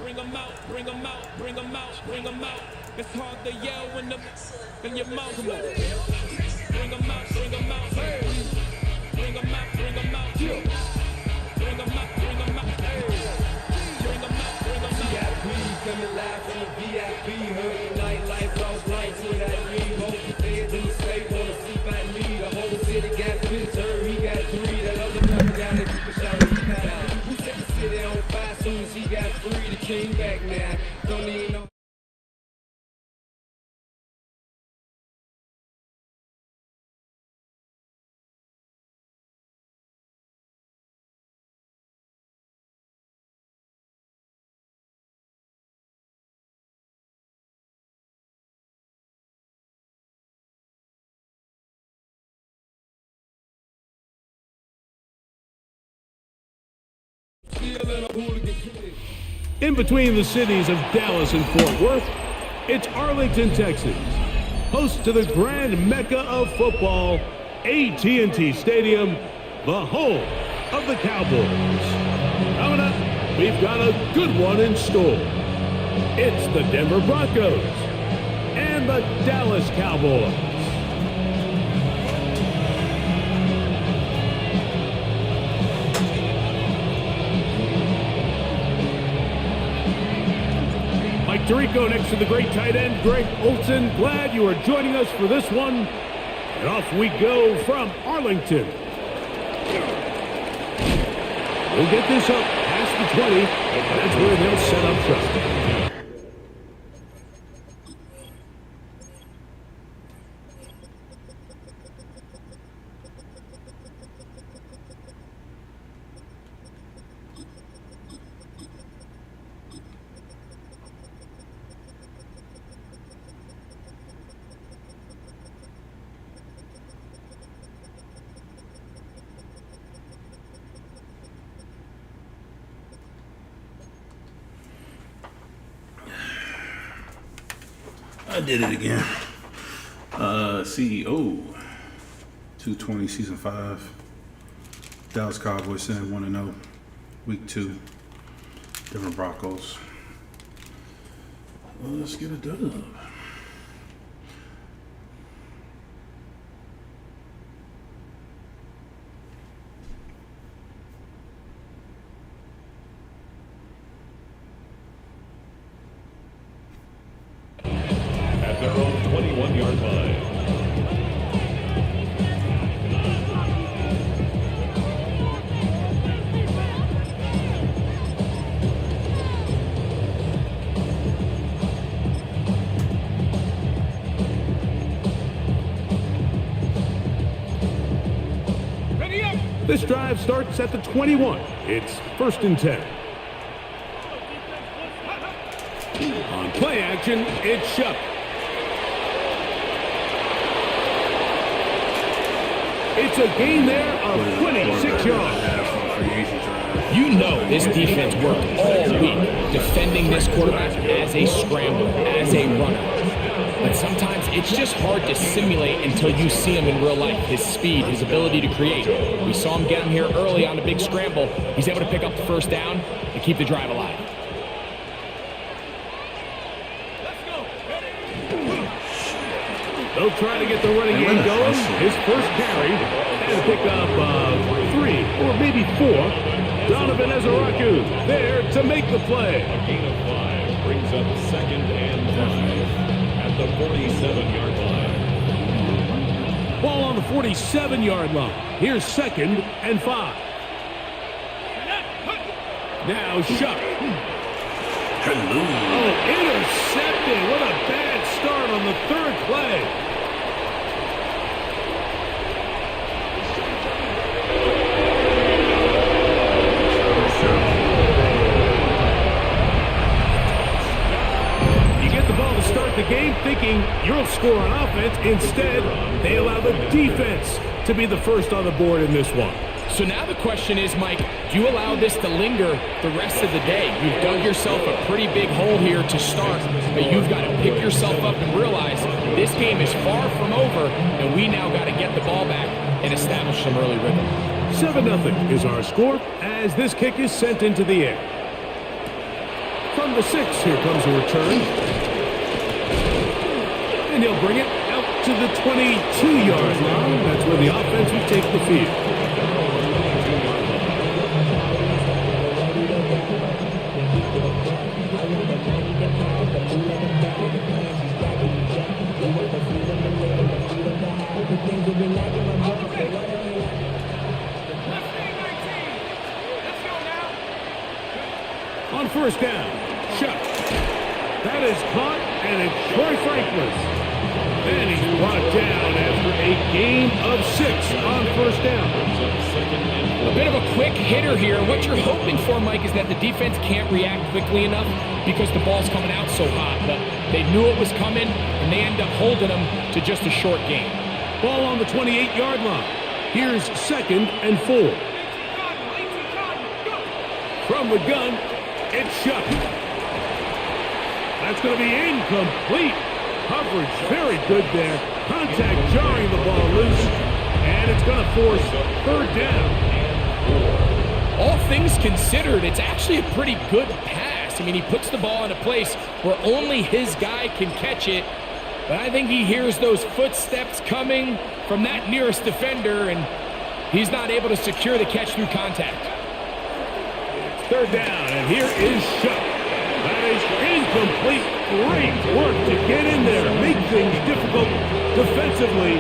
Bring them out, bring them out, bring them out, bring them out. It's hard to yell when the in your mouth. Come on. Bring them out, bring them out. Hey. Bring them out, bring them out. Bring them out, bring them out. Hey. Bring them out, bring them out. VIP coming live from the VIP. Heard the nightlife, lost lights with that me. Both the feds in the state wanna see by me. The whole city got pissed, heard he got 3. That other brother down there, you can shout he got out. Who set the city on fire soon as he got free? The king back now. Don't need no. In between the cities of Dallas and Fort Worth, it's Arlington, Texas, host to the grand mecca of football, AT&T Stadium, the home of the Cowboys. Coming up, we've got a good one in store. It's the Denver Broncos and the Dallas Cowboys. Mike Tirico next to the great tight end, Greg Olsen. Glad you are joining us for this one. And off we go from Arlington. We'll get this up past the 20. That's where they'll set up shop. I did it again. CEO 220 season 5. Dallas Cowboys sitting 1-0. Week 2. Denver Broncos. Well, let's get a dub. Their own 21-yard line. This drive starts at the 21. It's 1st and 10. On play action, it's Shuck. It's a gain there of 26 yards. You know this defense worked all week defending this quarterback as a scrambler, as a runner. But sometimes it's just hard to simulate until you see him in real life. His speed, his ability to create. We saw him get him here early on the big scramble. He's able to pick up the first down and keep the drive alive. They'll try to get the running game going. His first carry and pick up 3 or maybe 4. Donovan Ezaraku there to make the play. A gain of 5 brings up 2nd and 5 at the 47-yard line. Ball on the 47-yard line. Here's 2nd and 5. Now Shuck. Hello. Oh, intercepted. What a bad start on the 3rd play. The game thinking you'll score on offense. Instead, they allow the defense to be the first on the board in this one. So now the question is, Mike, do you allow this to linger the rest of the day? You've dug yourself a pretty big hole here to start, but you've got to pick yourself up and realize this game is far from over, and we now got to get the ball back and establish some early rhythm. 7-0 is our score as this kick is sent into the air. From the 6, here comes a return. And he'll bring it out to the 22-yard line. That's where the offense will take the field. On first down, Shuck. That is caught, and it's Troy Franklin. And he's brought down after a gain of 6 on first down. A bit of a quick hitter here. What you're hoping for, Mike, is that the defense can't react quickly enough because the ball's coming out so hot. But they knew it was coming, and they end up holding them to just a short gain. Ball on the 28-yard line. Here's 2nd and 4. From the gun, it's Shuck. That's going to be incomplete. Coverage very good there. Contact jarring the ball loose. And it's going to force 3rd down. All things considered, it's actually a pretty good pass. I mean, he puts the ball in a place where only his guy can catch it. But I think he hears those footsteps coming from that nearest defender, and he's not able to secure the catch through contact. 3rd down, and here is Shuck. That is incomplete. Great work to get in there, make things difficult defensively.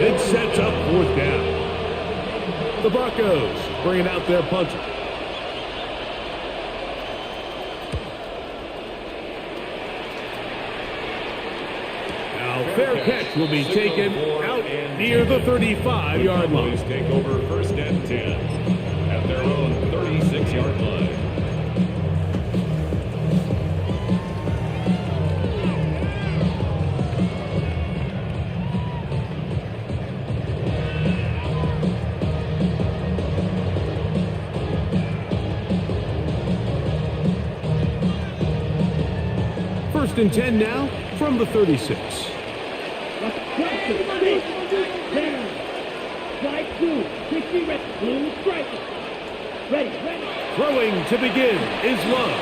It sets up 4th down. The Broncos bringing out their punter. Now, fair catch will be taken out near the 35-yard line. Take over 1st and 10 at their own 36-yard line. First and 10 now from the 36. Throwing to begin is Love.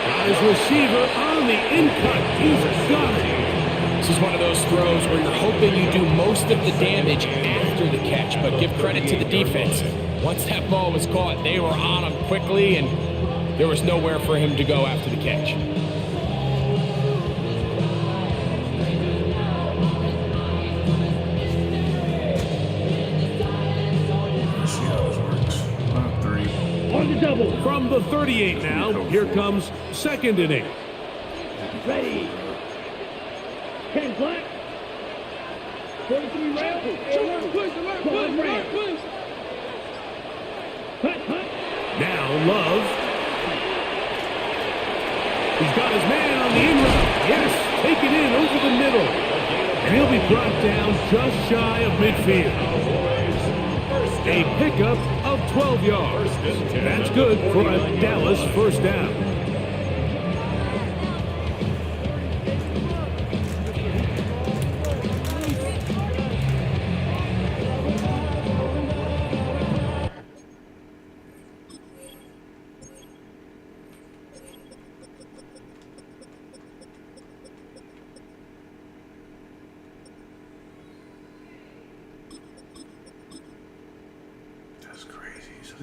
Got his receiver on the in-cut. He's got it. This is one of those throws where you're hoping you do most of the damage after the catch, but give credit to the defense. Once that ball was caught, they were on him quickly, and there was nowhere for him to go after the catch. From the 38 now, here comes 2nd and 8. Ready. 10 black. 43 rounds. Now Love. He's got his man on the in route. Yes, take it in over the middle. And he'll be brought down just shy of midfield. A pickup of 12 yards. That's good for a Dallas 1st down.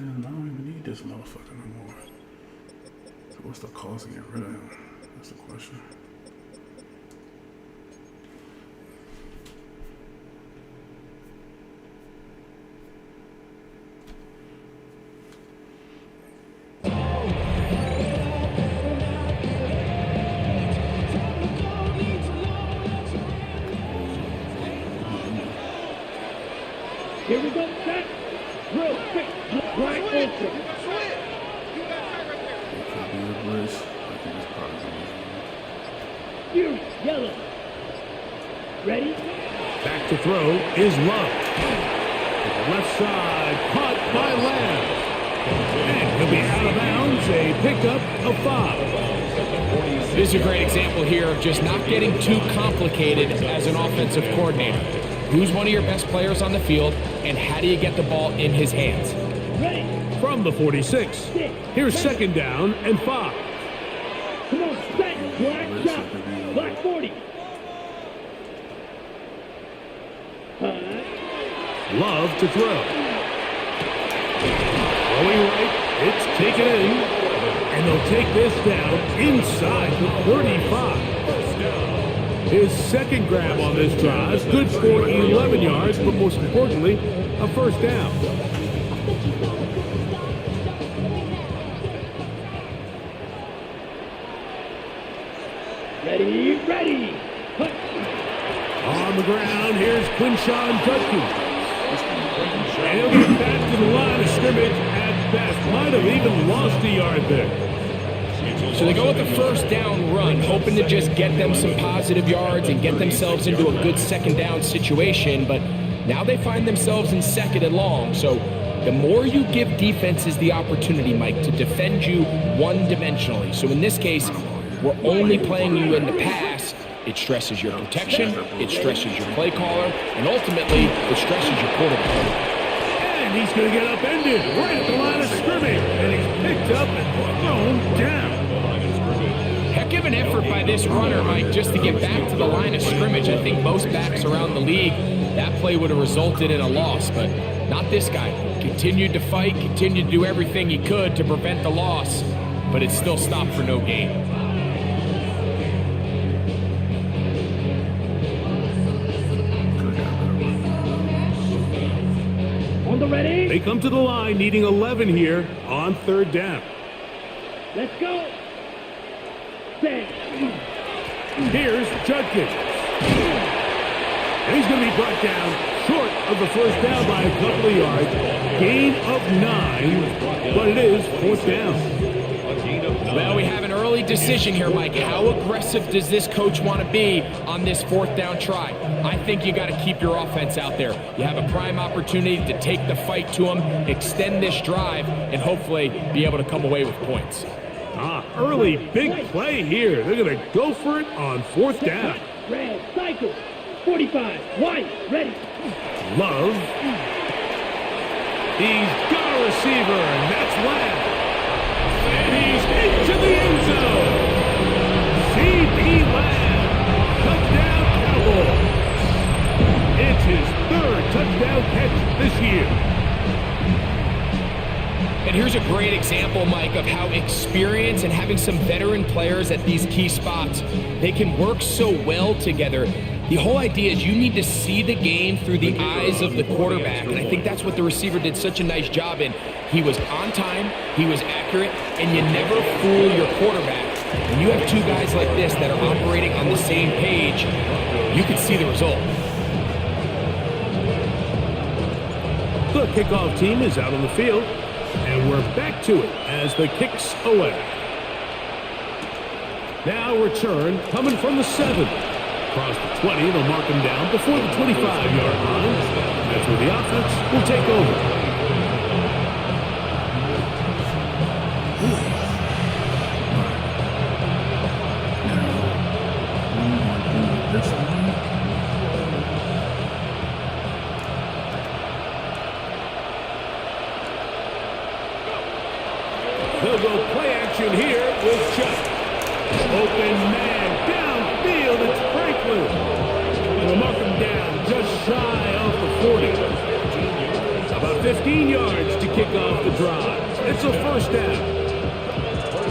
I don't even need this motherfucker no more. So what's the cost to get rid of him? That's the question. Here we go, set. Drill, six, right open. It could be a blitz. I think it's probably going to You, yellow. Ready? Back to throw is Love. To the left side, caught by Lamb. And he'll be out of bounds, a pickup of 5. This is a great example here of just not getting too complicated as an offensive coordinator. Who's one of your best players on the field, and how do you get the ball in his hands? Ready. From the 46, here's 2nd down and 5. Love to throw. Throwing right, it's taken in. And they'll take this down inside the 35. His second grab on this drive, good for 11 yards, but most importantly, a first down. Ready. Put. On the ground, here's Quinshawn Judkins. And he'll get back to the line of scrimmage at best. Might have even lost a yard there. So they go with the first down run, hoping to just get them some positive yards and get themselves into a good second down situation, but now they find themselves in second and long. So the more you give defenses the opportunity, Mike, to defend you one-dimensionally. So in this case, we're only playing you in the pass. It stresses your protection, it stresses your play caller, and ultimately, it stresses your quarterback. And he's going to get upended right at the line of scrimmage. And he's picked up and thrown down. Heck of an effort by this runner, Mike, just to get back to the line of scrimmage. I think most backs around the league, that play would have resulted in a loss, but not this guy. Continued to fight, continued to do everything he could to prevent the loss, but it still stopped for no gain. Ready? They come to the line needing 11 here on third down. Let's go. Set. Here's Judkins. And he's going to be brought down short of the first down by a couple of yards. Gain of 9, but it is fourth down. Well, we have an early decision here, Mike. How aggressive does this coach want to be on this fourth down try? I think you got to keep your offense out there. You have a prime opportunity to take the fight to them, extend this drive, and hopefully be able to come away with points. Early big play here. They're going to go for it on fourth down. Red, cycle. 45, white, ready. Love. He's got a receiver, and that's Lamb. And he's into the end zone. C.B. Lamb. Touchdown, Cowboys. It's his third touchdown catch this year. And here's a great example, Mike, of how experience and having some veteran players at these key spots, they can work so well together. The whole idea is you need to see the game through the eyes of the quarterback, and I think that's what the receiver did such a nice job in. He was on time, he was accurate, and you never fool your quarterback. When you have two guys like this that are operating on the same page, you can see the result. The kickoff team is out on the field, and we're back to it as the kick's away. Now return coming from the 7. Across the 20, they'll mark him down before the 25-yard line. That's where the offense will take over. They'll go play action here with Chuck. Open man downfield. It's Franklin. And they'll mark him down just shy of the 40. About 15 yards to kick off the drive. It's a first down.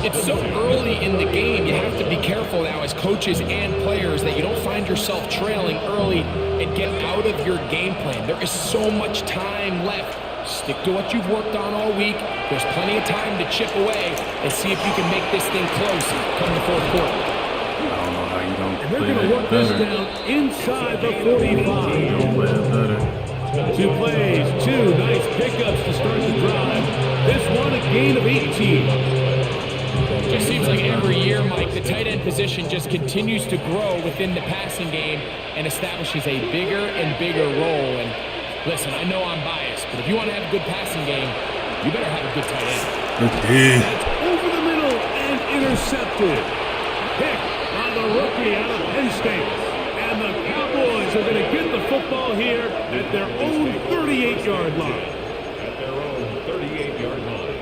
It's so early in the game, you have to be careful now as coaches and players that you don't find yourself trailing early and get out of your game plan. There is so much time left. Stick to what you've worked on all week. There's plenty of time to chip away and see if you can make this thing close come the fourth quarter. And they're going to work this down inside the 45. 2 plays, 2 nice pickups to start the drive. This one a gain of 18. Just seems like every year, Mike, the tight end position just continues to grow within the passing game and establishes a bigger and bigger role. And listen, I know I'm biased, but if you want to have a good passing game, you better have a good tight end. That's over the middle and intercepted. Pick on the rookie out of Penn State. And the Cowboys are going to get the football here at their own 38-yard line. At their own 38-yard line.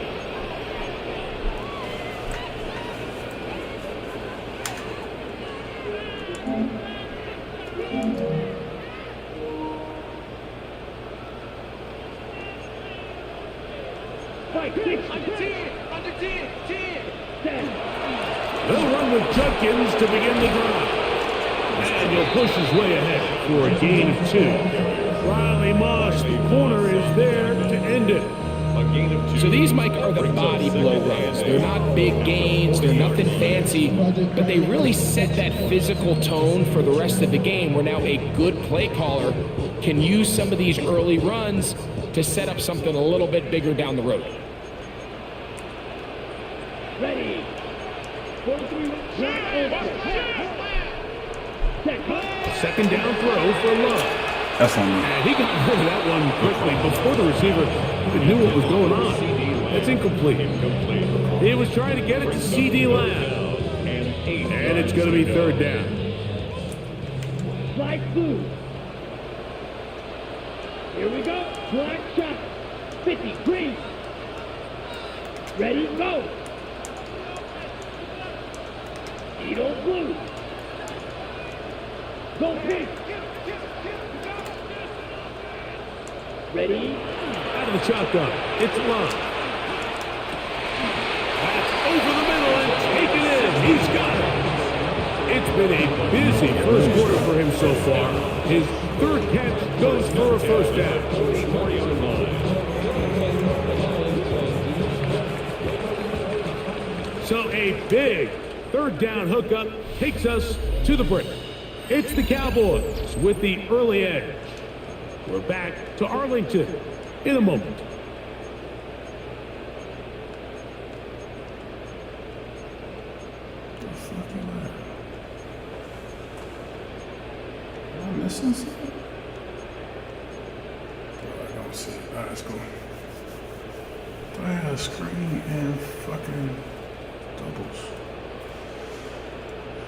Strike 6. Under 10, 10. They'll run with Judkins to begin the drive. And he'll push his way ahead for a gain of 2. Riley Moss, the corner, is there to end it. A gain of 2. So these, Mike, are the body blow runs. They're not big gains, they're nothing fancy, but they really set that physical tone for the rest of the game where now a good play caller can use some of these early runs to set up something a little bit bigger down the road. Ready. 43. Second down throw for Love. That's on me. And he got rid of that one quickly before the receiver even knew what was going on. It's incomplete. He was trying to get it to C.D. Lamb. And it's going to be third down. Flag blue. Here we go. Flag shot. 50. Green. Ready, go. Eagle blue. Go pink. Ready. Out of the shotgun. It's Love. That's over the middle and taken in. He's got it. It's been a busy first quarter for him so far. His third catch goes for a first down. So a big third down hookup takes us to the break. It's the Cowboys with the early edge. We're back to Arlington in a moment. Am I missing something? I don't see it. Alright, let's go. Do I have a screen and fucking doubles?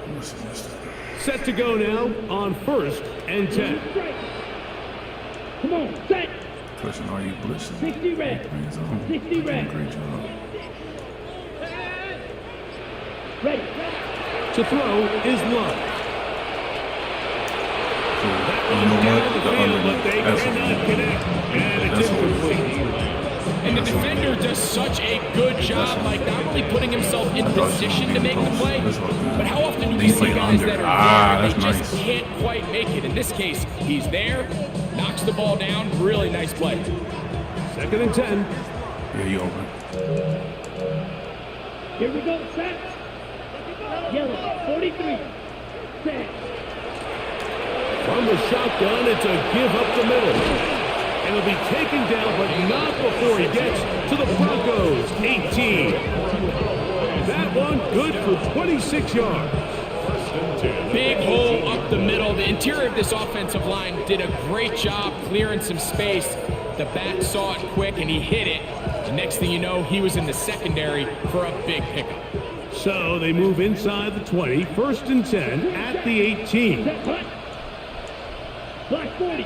I must have missed it. Set to go now on 1st and 10. Come on, set. Pushing all you blitzing. 60 red. 60 red. Great job. Ready. To throw is Love. You know what? The The field, under. but they That's cannot connect. And it's That's incomplete. And the defender does such a good job, like not only putting himself in position to make the play, but how often do we see guys that are there, they just can't quite make it. In this case, he's there, knocks the ball down, really nice play. 2nd and 10. Yeah, you open. Here we go, set. Yellow, 43. Set. From the shotgun, it's a give up the middle. And he'll be taken down, but not before he gets to the Broncos, 18. That one good for 26 yards. Big hole up the middle. The interior of this offensive line did a great job clearing some space. The back saw it quick, and he hit it. The next thing you know, he was in the secondary for a big pickup. So they move inside the 20, 1st and 10 at the 18. Set, hut. Black 40.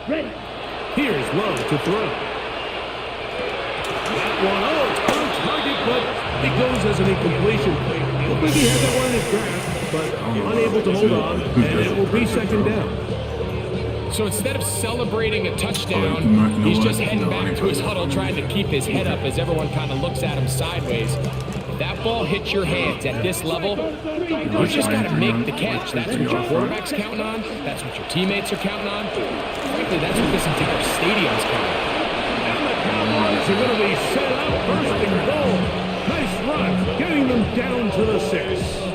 Ready. Here's Love to throw. That one, it's on target, but it goes as an incompletion. I don't think he had that one in his grasp, but unable to hold on, and it will be 2nd down. So instead of celebrating a touchdown, he's just heading back to his huddle trying to keep his head up as everyone kind of looks at him sideways. If that ball hits your hands at this level, you just got to make the catch. That's what your quarterback's counting on. That's what your teammates are counting on. Frankly, that's what this entire stadium's counting on. And the Cowboys are going to be set up 1st and goal. Nice run, getting them down to the 6.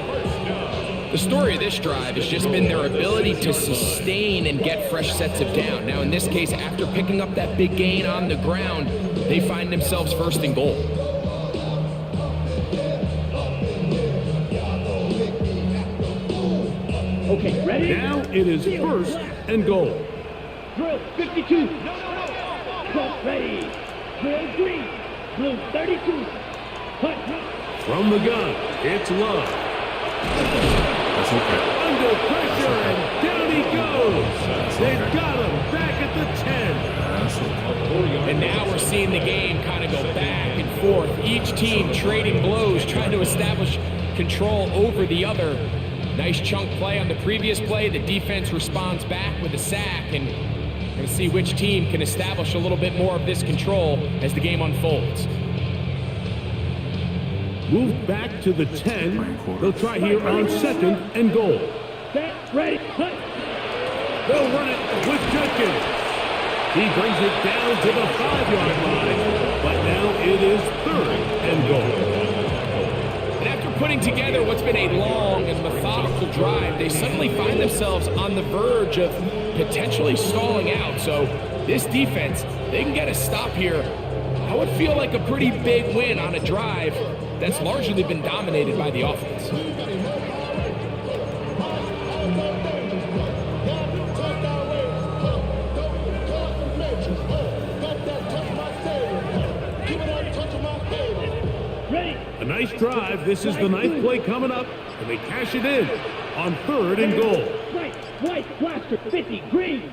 The story of this drive has just been their ability to sustain and get fresh sets of down. Now, in this case, after picking up that big gain on the ground, they find themselves 1st and goal. Okay, ready? Now it is 1st and goal. Drill 52. Front ready. Drill green. Blue 32. Hut. From the gun, it's Love. That's okay. Under pressure, and down he goes. They've got him back at the 10. That's okay. And now we're seeing the game kind of go back and forth. Each team trading blows, trying to establish control over the other. Nice chunk play on the previous play. The defense responds back with a sack, and We're going to see which team can establish a little bit more of this control as the game unfolds. Move back to the 10. They'll try here on 2nd and goal. Set, ready, cut. They'll run it with Judkins. He brings it down to the 5-yard line, but now it is 3rd and goal. And after putting together what's been a long and methodical drive, they suddenly find themselves on the verge of potentially stalling out. So this defense, they can get a stop here. I would feel like a pretty big win on a drive that's largely been dominated by the offense. A nice drive. This is the 9th play coming up, and they cash it in on 3rd and goal. White, blaster, 50, green.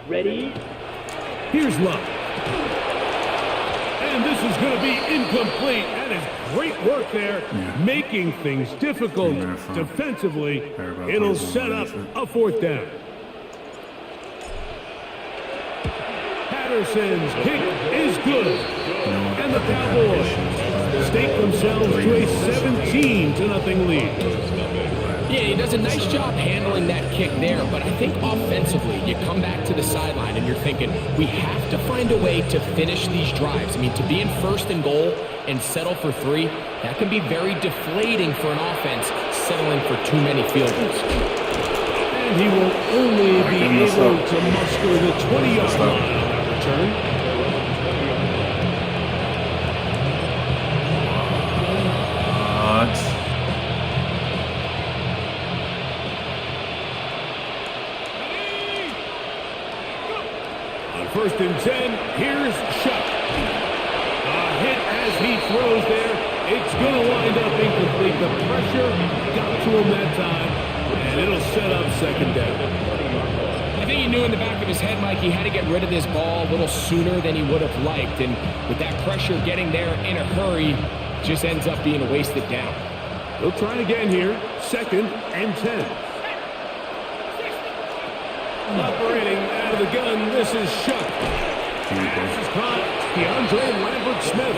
Ready? Here's Love. And this is going to be incomplete. That is great work there, making things difficult defensively. It'll set up a 4th down. Patterson's kick is good. And the Cowboys stake themselves to a 17-0 lead. Yeah, he does a nice job handling that kick there, but I think offensively, you come back to the sideline and you're thinking, we have to find a way to finish these drives. I mean, to be in 1st and goal and settle for 3, that can be very deflating for an offense settling for too many field goals. And he will only be able to muster the 20-yard line on that return. On 1st and 10, here's Shuck. A hit as he throws there. It's going to wind up incomplete. The pressure got to him that time, and it'll set up 2nd down. I think he knew in the back of his head, Mike, he had to get rid of this ball a little sooner than he would have liked. And with that pressure getting there in a hurry, just ends up being a wasted down. They'll try it again here. 2nd and 10. Operating out of the gun, this is Shuck. This is caught DeAndre Lambert-Smith.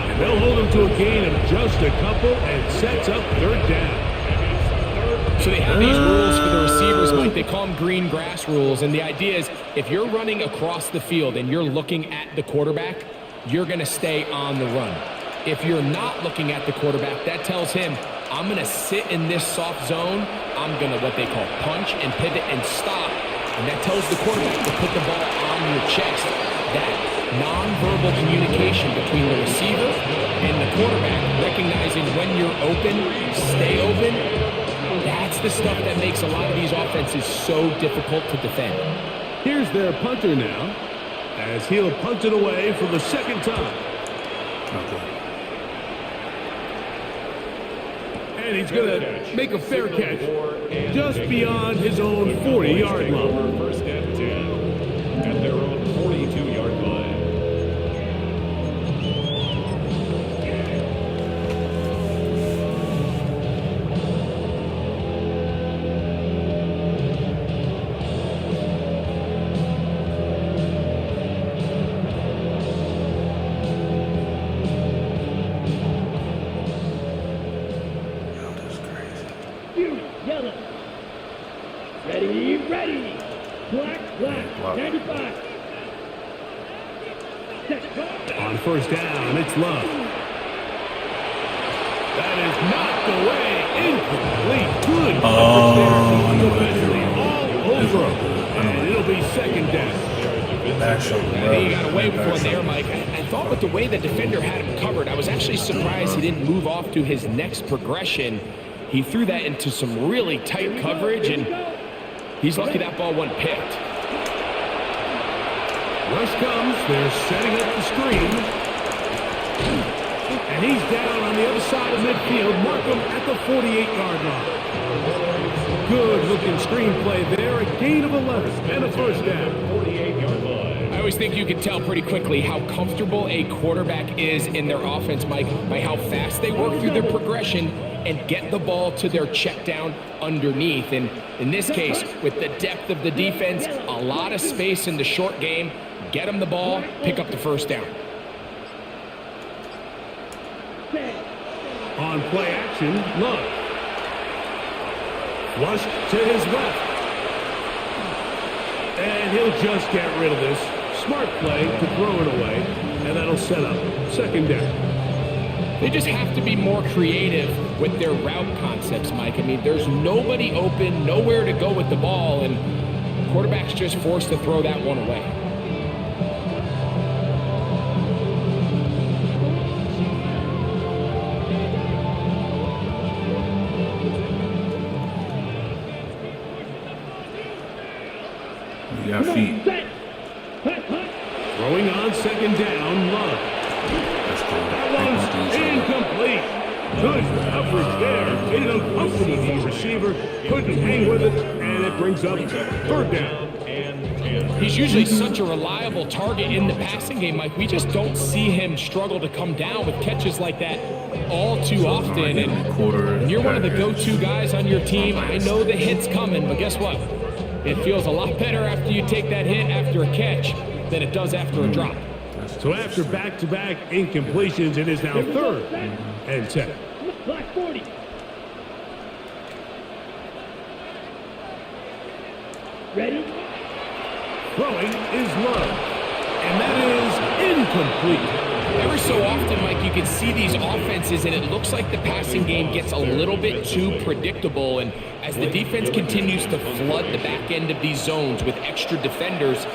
And they'll hold him to a gain of just a couple and sets up 3rd down. So they have these rules for the receivers, Mike. They call them green grass rules. And the idea is if you're running across the field and you're looking at the quarterback, you're going to stay on the run. If you're not looking at the quarterback, that tells him, I'm going to sit in this soft zone. I'm going to what they call punch and pivot and stop. And that tells the quarterback to put the ball on your chest. That nonverbal communication between the receiver and the quarterback, recognizing when you're open, stay open, that's the stuff that makes a lot of these offenses so difficult to defend. Here's their punter now, as he'll punt it away for the 2nd time. And he's going to make a fair catch just beyond his own 40-yard line. 1st and 10 at their own 42-yard line. Yellow. Ready. Black, 95. On 1st down, it's Love. That is knocked away. Incomplete. Good coverage there. All over him. And it'll be 2nd down. I think he got away with one there, Mike. I thought with the way the defender had him covered, I was actually surprised he didn't move off to his next progression. He threw that into some really tight coverage, and he's lucky that ball wasn't picked. Rush comes. They're setting up the screen. And he's down on the other side of midfield. Markham at the 48-yard line. Good-looking screenplay there. A gain of 11 and a 1st down. 48-yard line. I always think you can tell pretty quickly how comfortable a quarterback is in their offense, Mike, by how fast they work through their progression and get the ball to their check down underneath. And in this case, with the depth of the defense, a lot of space in the short game, get them the ball, pick up the first down. On play action, Love. Flushed to his left. And he'll just get rid of this. Smart play to throw it away, and that'll set up second down. They just have to be more creative with their route concepts, Mike. I mean, there's nobody open, nowhere to go with the ball, and quarterback's just forced to throw that one away. You got feet. Throwing on second down, Love. That one's incomplete. Good coverage there. Made it uncomfortable for the receiver. Couldn't hang with it, and it brings up third down. He's usually such a reliable target in the passing game, Mike. We just don't see him struggle to come down with catches like that all too often. And you're one of the go-to guys on your team. I know the hit's coming, but guess what? It feels a lot better after you take that hit after a catch than it does after a drop. So after back-to-back incompletions, it is now third and 10. Black 40. Ready? Throwing is Love. And that is incomplete. Every so often, Mike, you can see these offenses, and it looks like the passing game gets a little bit too predictable. And as the defense continues to flood the back end of these zones with extra defenders,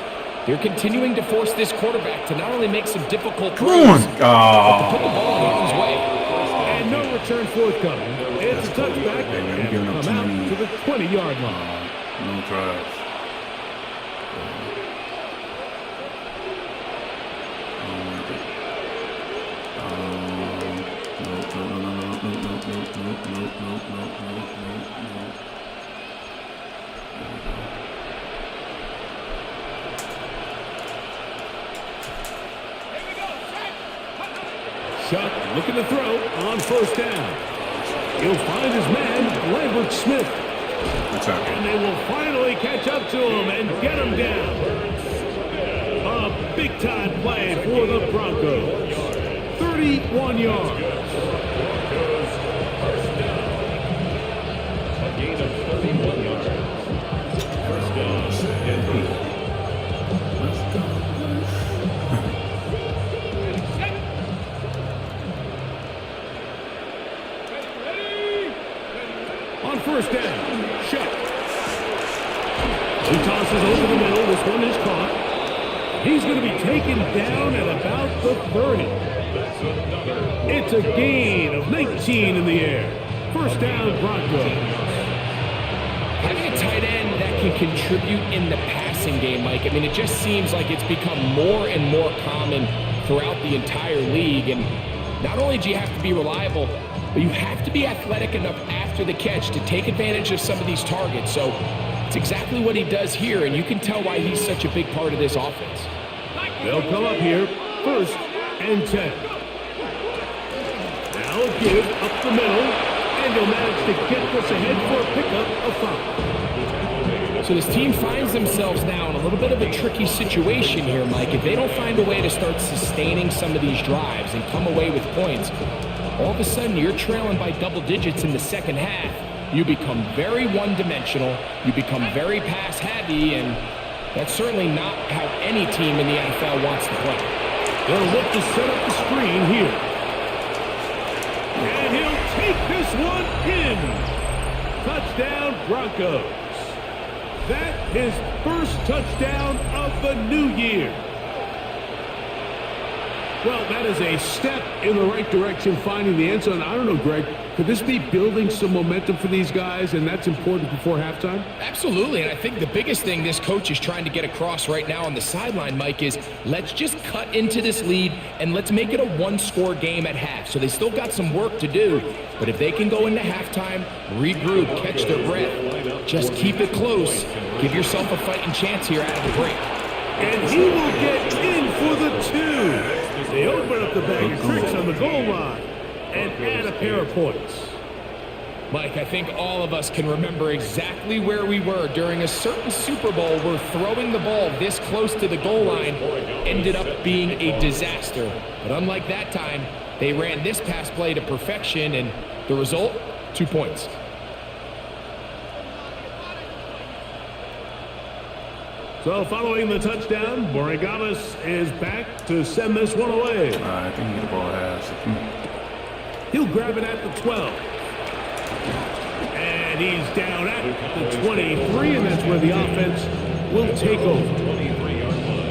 they're continuing to force this quarterback to not only make some difficult throws, but to put the ball in harm's way. And no return forthcoming. It's a touchback, and come out to the 20-yard line. No drives. Chuck looking to throw on first down. He'll find his man, Lambert Smith. And they will finally catch up to him and get him down. A big-time play for the Broncos. 31 yards. A gain of 31 yards. First down and 8. On first down, Shuck. He tosses over the middle. This one is caught. He's going to be taken down at about the 30. It's a gain of 19 in the air. First down, Broncos. Having a tight end that can contribute in the passing game, Mike, I mean, it just seems like it's become more and more common throughout the entire league. And not only do you have to be reliable, but you have to be athletic enough after the catch to take advantage of some of these targets. So it's exactly what he does here, and you can tell why he's such a big part of this offense. They'll come up here, first and 10. Now a give up the middle, and he'll manage to get this ahead for a pickup of 5. So this team finds themselves now in a little bit of a tricky situation here, Mike. If they don't find a way to start sustaining some of these drives and come away with points, all of a sudden you're trailing by double digits in the second half. You become very one-dimensional, you become very pass-heavy, and that's certainly not how any team in the NFL wants to play. They'll look to set up the screen here. And he'll take this one in. Touchdown, Broncos. That his first touchdown of the new year. Well, that is a step in the right direction, finding the end zone. I don't know, Greg, could this be building some momentum for these guys, and that's important before halftime? Absolutely, and I think the biggest thing this coach is trying to get across right now on the sideline, Mike, is let's just cut into this lead and let's make it a one-score game at half. So they still got some work to do, but if they can go into halftime, regroup, catch their breath, just keep it close, give yourself a fighting chance here out of the break. And he will get in for the 2. They open up the bag of tricks on the goal line and add a pair of points. Mike, I think all of us can remember exactly where we were during a certain Super Bowl where throwing the ball this close to the goal line ended up being a disaster. But unlike that time, they ran this pass play to perfection, and the result, 2 points. So following the touchdown, Borregalis is back to send this one away. I think the ball has. He'll grab it at the 12. And he's down at the 23, and that's where the offense will take over. 23-yard line.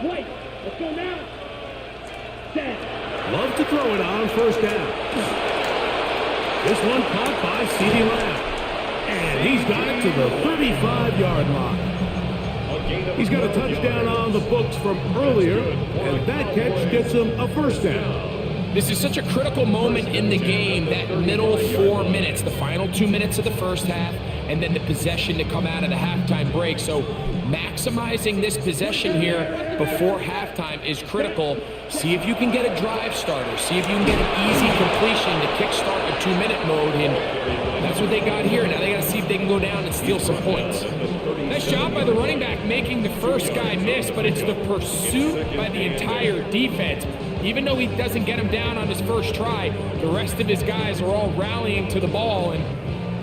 Wait, let's go now. Set. Love to throw it on first down. This one caught by CeeDee Lamb. And he's got it to the 35-yard line. He's got a touchdown on the books from earlier, and that catch gets him a first down. This is such a critical moment in the game, that middle 4 minutes, the final 2 minutes of the first half, and then the possession to come out of the halftime break. So maximizing this possession here before halftime is critical. See if you can get a drive starter. See if you can get an easy completion to kickstart a 2-minute mode, and that's what they got here. Now they got to see if they can go down and steal some points. Nice job by the running back making the first guy miss, but it's the pursuit by the entire defense. Even though he doesn't get him down on his first try, the rest of his guys are all rallying to the ball, and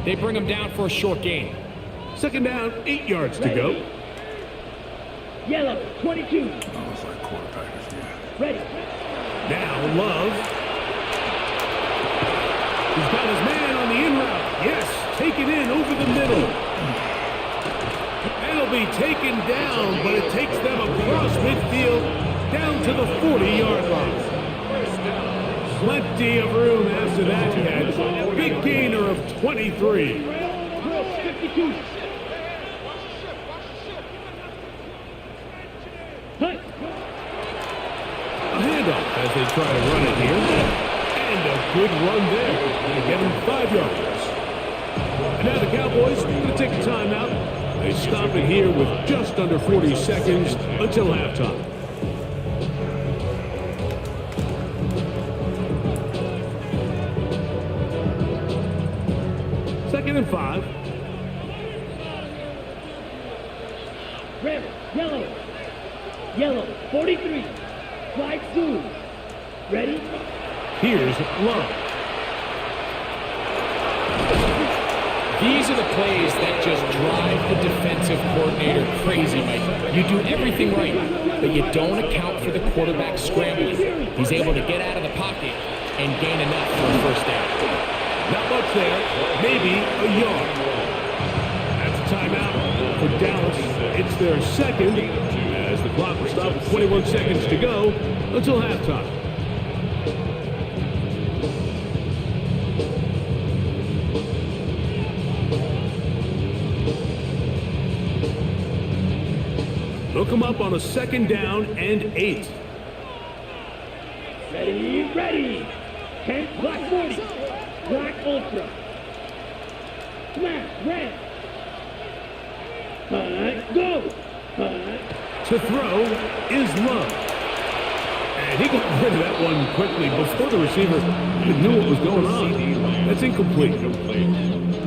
they bring him down for a short gain. Second down, 8 yards to go. Yellow, 22. Oh, it's like quarterbackers, yeah. Ready. Now Love. He's got his man on the in route. Yes, taken in over the middle. That'll be taken down, but it takes them across midfield down to the 40-yard line. Plenty of room after that catch. Big gainer of 23. 52. Hut. A handoff as they try to run it here. And a good run there. They get him 5 yards. And now the Cowboys are going to take a timeout. They stop it here with just under 40 seconds until halftime. Second and 5. Red, yellow. Yellow, 43. Slide 2. Ready? Here's Love. These are the plays that just drive the defensive coordinator crazy, Mike. You do everything right, but you don't account for the quarterback scrambling. He's able to get out of the pocket and gain enough for a first down. Not much there, maybe a yard. That's a timeout for Dallas. It's their second, as the clock will stop with 21 seconds to go until halftime. They'll come up on a second down and 8. Ready, ready. 10, black 40. Black ultra. Smash, red. Go. To throw is Love. And he got rid of that one quickly before the receiver even knew what was going on. That's incomplete.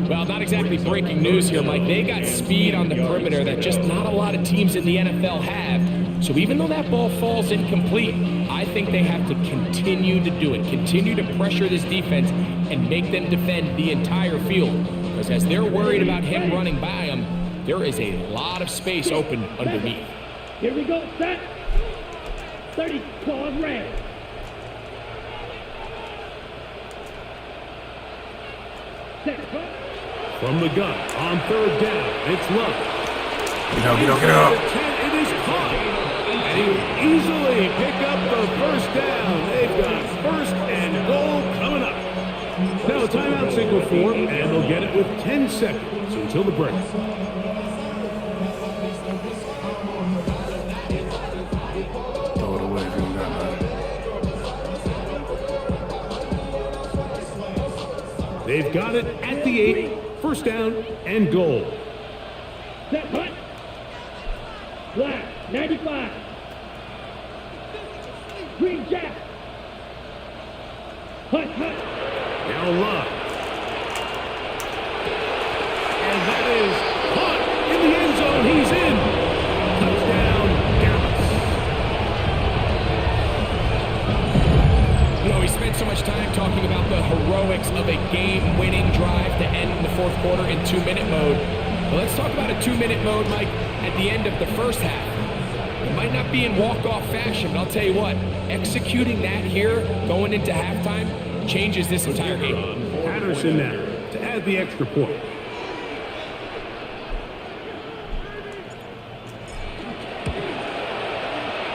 Well, not exactly breaking news here, Mike. They got speed on the perimeter that just not a lot of teams in the NFL have. So even though that ball falls incomplete, I think they have to continue to do it. Continue to pressure this defense and make them defend the entire field. Because as they're worried about him running by them, there is a lot of space open underneath. Here we go, set. 30, claws red. Set. From the gun, on third down, it's Love. Get up. It is caught. And he will easily pick up the first down. They've got first and goal coming up. Now a timeout signal for them, and they'll get it with 10 seconds until the break. Throw it away if you don't got none. They've got it at the 8, first down and goal. Set, hut. Black, 95. Green Jack. Hut, hut. Now Love. And that is caught in the end zone. He's in. Touchdown, Dallas. You know, we spent so much time talking about the heroics of a game-winning drive to end in the fourth quarter in 2-minute mode. Well, let's talk about a 2-minute mode, Mike, at the end of the first half. It might not be in walk-off fashion, but I'll tell you what, executing that here, going into halftime, changes this entire game. Patterson now to add the extra point.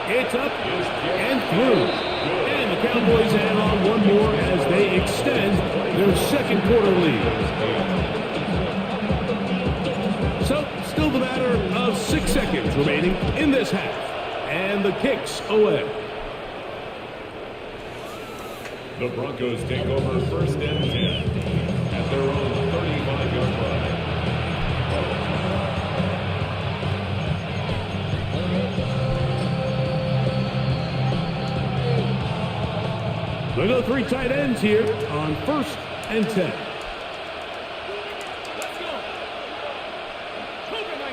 It's up and through. And the Cowboys add on one more as they extend their second quarter lead. So, still the matter of 6 seconds remaining in this half. And the kick's away. The Broncos take over first and 10 at their own 35-yard line. They go 3 tight ends here on first and 10. Let's go. Cobra 19.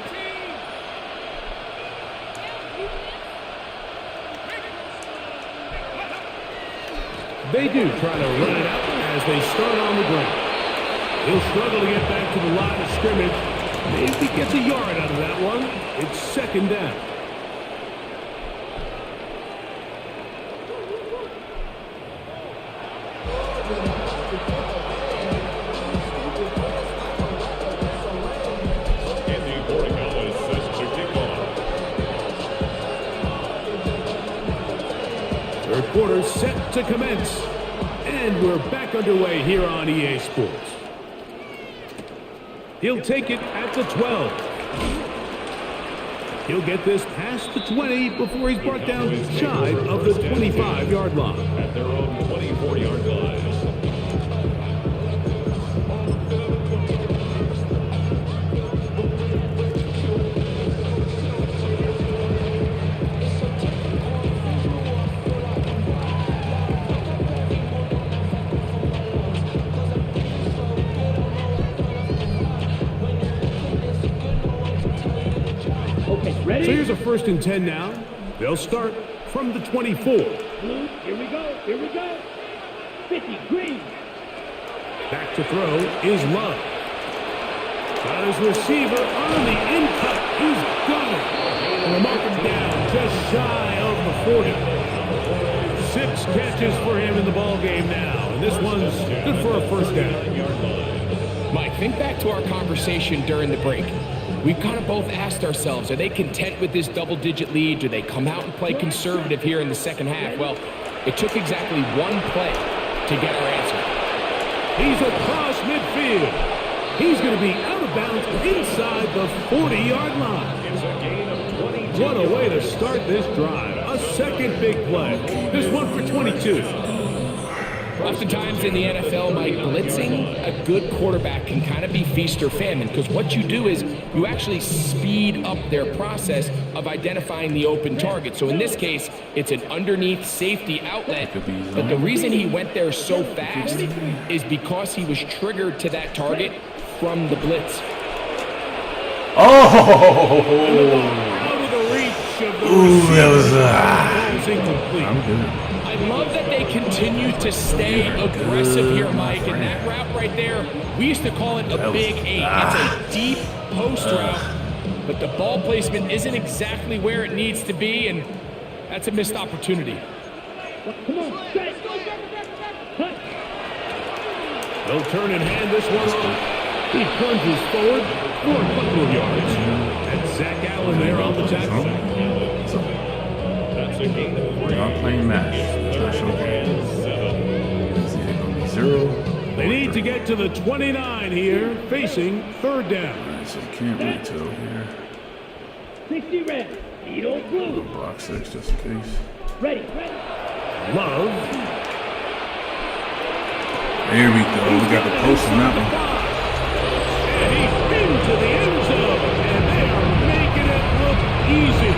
They do try to run it out as they start on the ground. He'll struggle to get back to the line of scrimmage. Maybe gets a yard out of that one. It's second down. Third quarter set to commence. And we're back underway here on EA Sports. He'll take it at the 12. He'll get this past the 20 before he's brought down shy of the 25-yard line. At their own 24-yard line. Ready? So here's a first and 10 now. They'll start from the 24. Blue, here we go, here we go. 50, green. Back to throw is Love. Got his receiver on the in-cut. He's got it. And they'll mark him down just shy of the 40. 6 catches for him in the ball game now. And this one's good for a first down. Mike, think back to our conversation during the break. We've kind of both asked ourselves, are they content with this double-digit lead? Do they come out and play conservative here in the second half? Well, it took exactly one play to get our answer. He's across midfield. He's going to be out of bounds inside the 40-yard line. What a way to start this drive. A second big play. This one for 22. Oftentimes in the NFL, Mike, blitzing a good quarterback can kind of be feast or famine, because what you do is you actually speed up their process of identifying the open target. So in this case, it's an underneath safety outlet, but the reason he went there so fast is because he was triggered to that target from the blitz. Out of the reach of the receiver. I'm good. I love that they continue to stay aggressive here, Mike, and that route right there, we used to call it a big 8. It's a deep post route, but the ball placement isn't exactly where it needs to be, and that's a missed opportunity. Come on, set. They'll turn and hand this one off. He plunges forward for a couple of yards. And Zach Allen there on the tackle. That's a gain of 3. We're not playing match. It's not showing. Is it going to be 0 They need to get to the 29 here, facing third down. Alright, so can't really tell here. 60 red. Needle blue. Block 6 just in case. Ready. Love. There we go. We got the post on that one. And he's into the end zone. And they are making it look easy.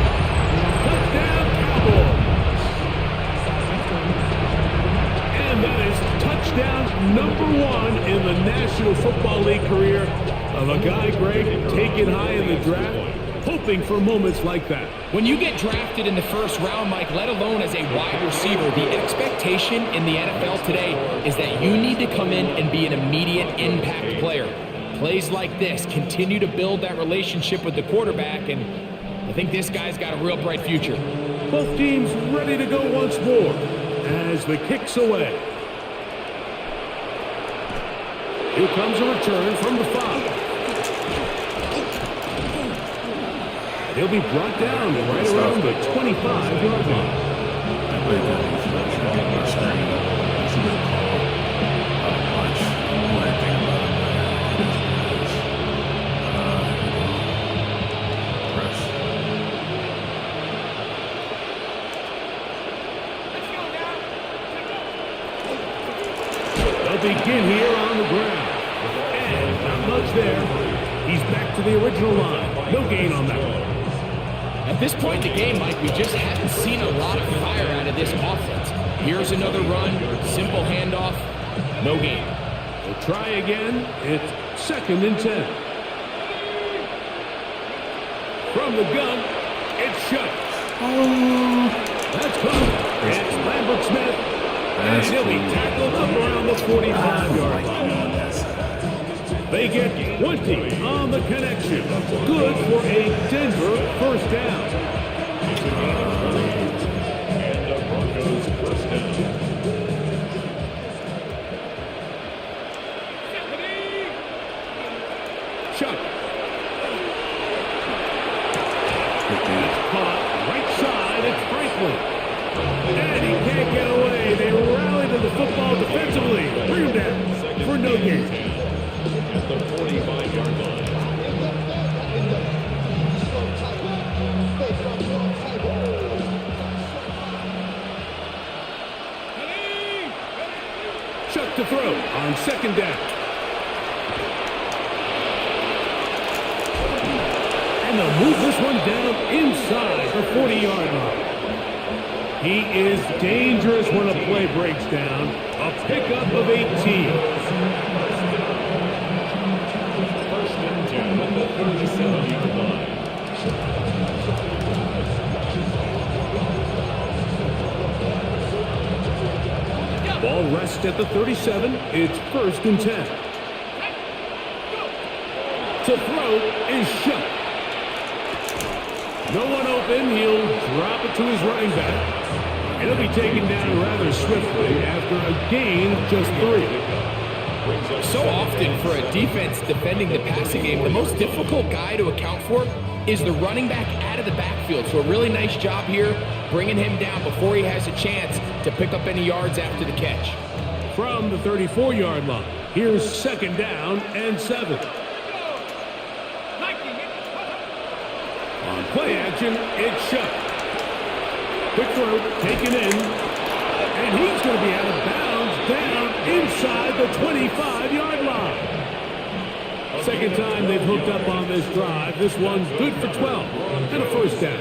Touchdown, Cowboys. And that is touchdown number 1 in the National Football League career of a guy, Greg, taken high in the draft, hoping for moments like that. When you get drafted in the first round, Mike, let alone as a wide receiver, the expectation in the NFL today is that you need to come in and be an immediate impact player. Plays like this continue to build that relationship with the quarterback, and I think this guy's got a real bright future. Both teams ready to go once more as the kick's away. Here comes a return from the 5. He'll be brought down right around the 25-yard line. They'll begin here on the ground. And not much there. He's back to the original line. No gain on that one. At this point in the game, Mike, we just haven't seen a lot of fire out of this offense. Here's another run, simple handoff, no gain. We'll try again. It's 2nd and 10. From the gun, it's shut. That's caught. It's Lambert Smith. And he'll be tackled up around the 45-yard line. They get 20 on the connection. Good for a Denver first down. And the Broncos first down. Chuck. Caught right side. It's Franklin. And he can't get away. They rally to the football defensively. Bring him down for no gain. At the 45-yard line. Chuck to throw on 2nd down. And they'll move this one down inside the 40-yard line. He is dangerous when a play breaks down. A pickup of 18. First and 10 at the 37-yard line. Ball rests at the 37. It's 1st and 10. To throw is Shuck. No one open. He'll drop it to his running back. It'll be taken down rather swiftly after a gain of just 3. So often for a defense defending the passing game, the most difficult guy to account for is the running back out of the backfield. So a really nice job here, bringing him down before he has a chance to pick up any yards after the catch. From the 34-yard line, here's 2nd down and 7. On play action, it's Shuck. Quick throw, taken in, and he's going to be out of bounds down inside the 25-yard line. Second time they've hooked up on this drive. This one's good for 12 and a first down.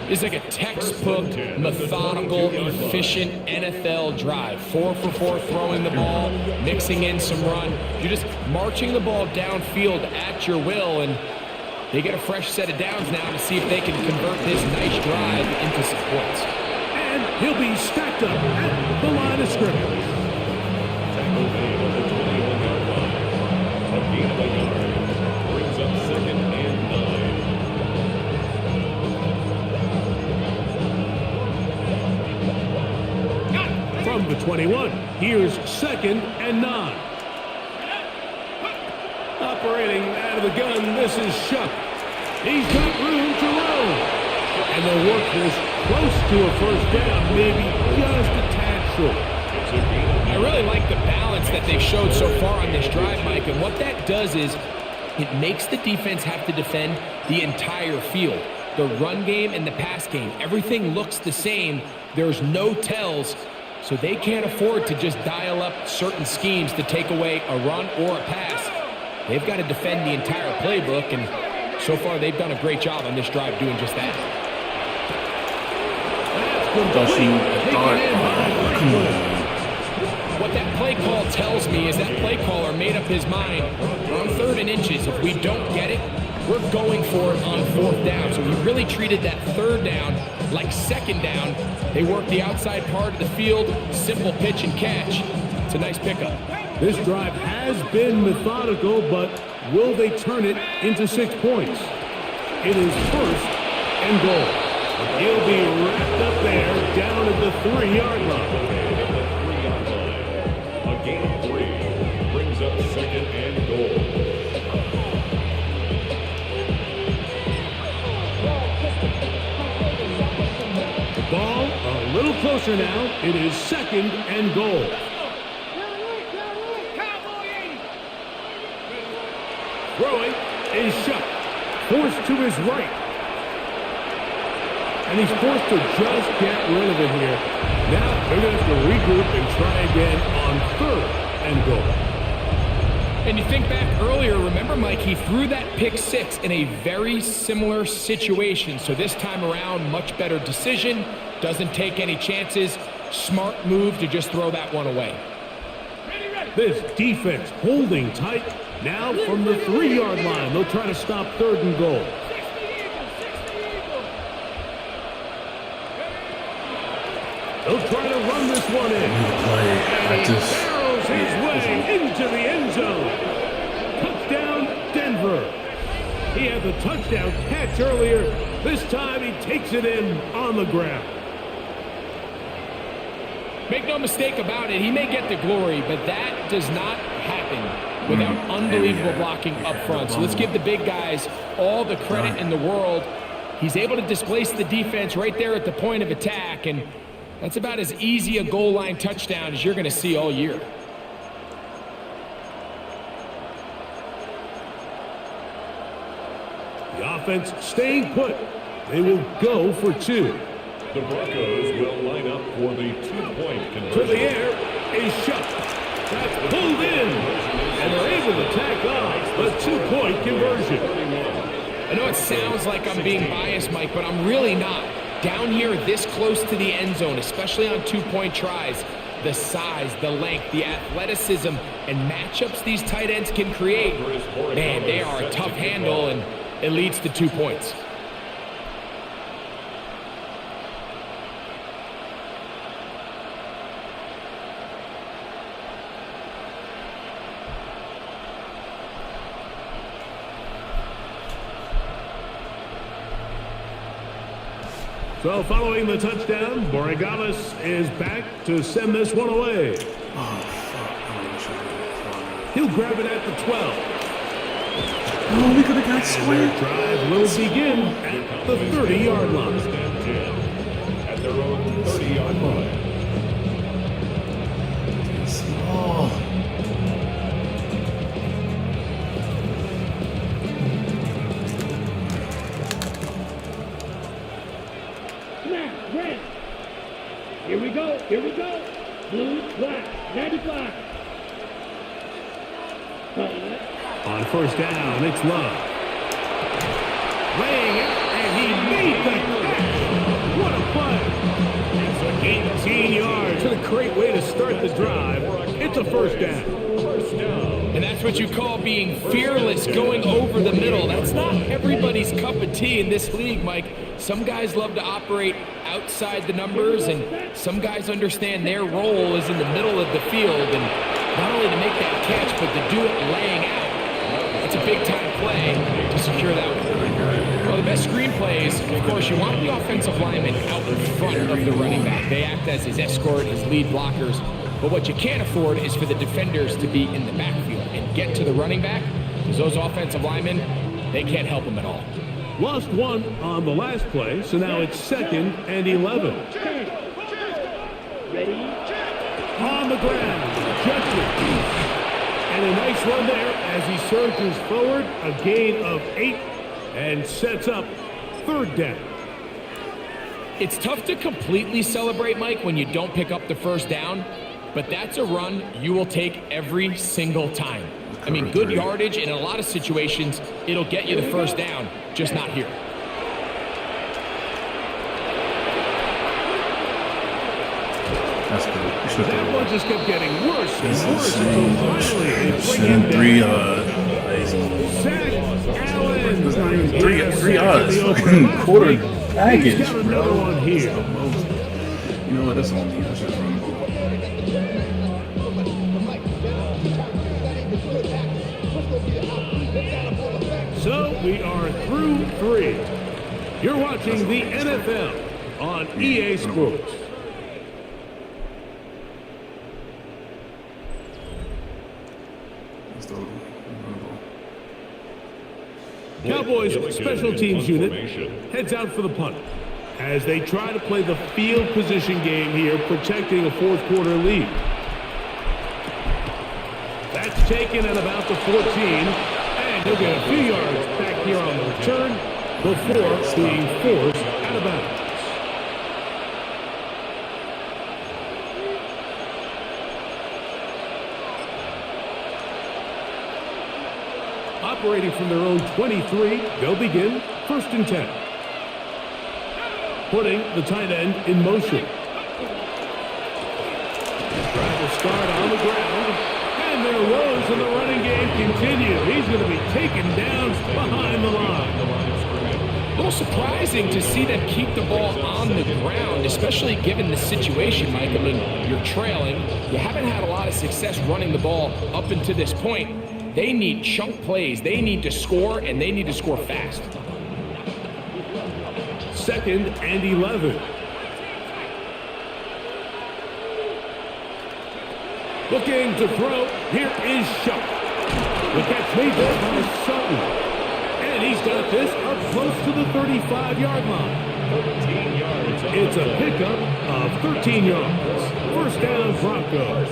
It's like a textbook, methodical, efficient NFL drive. 4 for 4 throwing the ball, mixing in some run. You're just marching the ball downfield at your will, and they get a fresh set of downs now to see if they can convert this nice drive into some points. And he'll be stacked up at the line of scrimmage. Tackle made on the 21-yard line. A gain of a yard. Brings up 2nd and 9. From the 21, here's 2nd and 9. Operating out of the gun, this is Shuck. He's got room to roll. And they'll work this close to a first down, maybe just a tad short. It's a gain of 9. I really like the balance that they've showed so far on this drive, Mike, and what that does is it makes the defense have to defend the entire field. The run game and the pass game, everything looks the same. There's no tells, so they can't afford to just dial up certain schemes to take away a run or a pass. They've got to defend the entire playbook, and so far they've done a great job on this drive doing just that. What that play call tells me is that play caller made up his mind on 3rd and inches. If we don't get it, we're going for it on 4th down. So he really treated that 3rd down like 2nd down. They work the outside part of the field, simple pitch and catch. It's a nice pickup. This drive has been methodical, but will they turn it into 6 points? It is 1st and goal. He'll be wrapped up there down at the 3-yard line. A gain of 3 brings up 2nd and goal. The ball a little closer now. It is 2nd and goal. Throwing is shut. Forced to his right. And he's forced to just get rid of it here. Now they're going to have to regroup and try again on 3rd and goal. And you think back earlier, remember, Mike, he threw that pick 6 in a very similar situation. So this time around, much better decision. Doesn't take any chances. Smart move to just throw that one away. This defense holding tight. Now from the 3-yard line, they'll try to stop 3rd and goal. They'll try to run this one in. And he barrels his way into the end zone. Touchdown, Denver. He had the touchdown catch earlier. This time he takes it in on the ground. Make no mistake about it, he may get the glory, but that does not happen without unbelievable blocking up front. So let's give the big guys all the credit in the world. He's able to displace the defense right there at the point of attack, and that's about as easy a goal line touchdown as you're going to see all year. The offense staying put. They will go for 2. The Broncos will line up for the 2-point conversion. To the air, is shut. That's pulled in. And they're able to tack on the 2-point conversion. I know it sounds like I'm being biased, Mike, but I'm really not. Down here this close to the end zone, especially on 2-point tries, the size, the length, the athleticism, and matchups these tight ends can create, man, they are a tough handle, and it leads to 2 points. So following the touchdown, Borregales is back to send this one away. He'll grab it at the 12. Oh, we could have got square. Their drive will begin at the 30-yard line. At their own 30-yard line. Small. Snap, red. Here we go, here we go. Blue, black, 95. On 1st down, it's Love. Laying it, and he made the catch. What a play. 18 yards. What a great way to start the drive. It's a 1st down. And that's what you call being fearless, going over the middle. That's not everybody's cup of tea in this league, Mike. Some guys love to operate outside the numbers, and some guys understand their role is in the middle of the field. And not only to make that catch, but to do it laying out. It's a big-time play to secure that one. Well, the best screen plays, of course, you want the offensive lineman out in front of the running back. They act as his escort, his lead blockers. But what you can't afford is for the defenders to be in the backfield and get to the running back, because those offensive linemen, they can't help him at all. Lost one on the last play, so now it's 2nd and 11. Ready? on the ground. Judges. And a nice run there as he surges forward. A gain of 8 and sets up third down. It's tough to completely celebrate, Mike, when you don't pick up the first down, but that's a run you will take every single time. I mean, good yardage, and in a lot of situations, it'll get you the first down, just not here. That's good. That one just kept getting worse and worse until finally they bring him down. 3 Zach Allen. It's not even 3 odds. Fucking quarter package, He's got another bro. one here. You know what? That's on me. That's just run the ball. So we are through 3. You're watching the NFL on EA Sports. That's the run the ball. Cowboys special teams unit heads out for the punt as they try to play the field position game here, protecting a fourth quarter lead. That's taken at about the 14, and he'll get a few yards back here on the return before being forced out of bounds. Operating from their own 23, they'll begin 1st and 10. Putting the tight end in motion. Trying to start on the ground. And their woes in the running game continue. He's going to be taken down behind the line. A little surprising to see them keep the ball on the ground, especially given the situation, Mike. I mean, you're trailing. You haven't had a lot of success running the ball up until this point. They need chunk plays. They need to score, and they need to score fast. 2nd and 11. Looking to throw. Here is Shuck. The catch made there by Sutton. And he's got this up close to the 35-yard line. 13 yards. It's a pickup of 13 yards. First down, Broncos.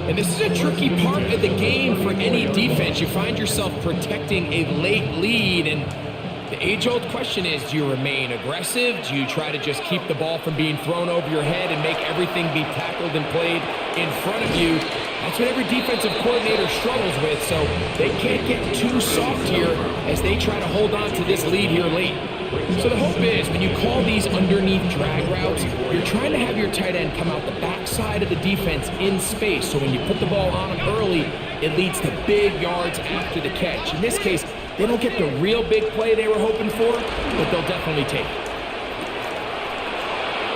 And this is a tricky part of the game for any defense. You find yourself protecting a late lead, and the age-old question is, do you remain aggressive? Do you try to just keep the ball from being thrown over your head and make everything be tackled and played in front of you? That's what every defensive coordinator struggles with, so they can't get too soft here as they try to hold on to this lead here late. So the hope is, when you call these underneath drag routes, you're trying to have your tight end come out the backside of the defense in space, so when you put the ball on him early, it leads to big yards after the catch. In this case, they don't get the real big play they were hoping for, but they'll definitely take it.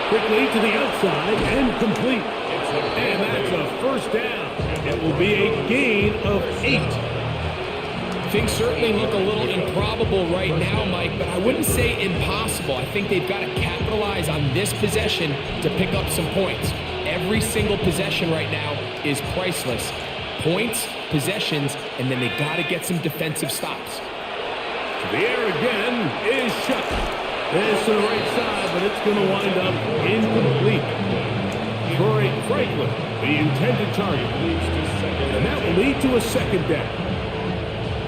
Quickly to the outside and complete. And that's a first down. It will be a gain of 8. Things certainly look a little improbable right now, Mike, but I wouldn't say impossible. I think they've got to capitalize on this possession to pick up some points. Every single possession right now is priceless. Points, possessions, and then they got to get some defensive stops. To the air again is Shuck. This to the right side, but it's going to wind up incomplete. Troy Franklin, the intended target. And that will lead to a second down.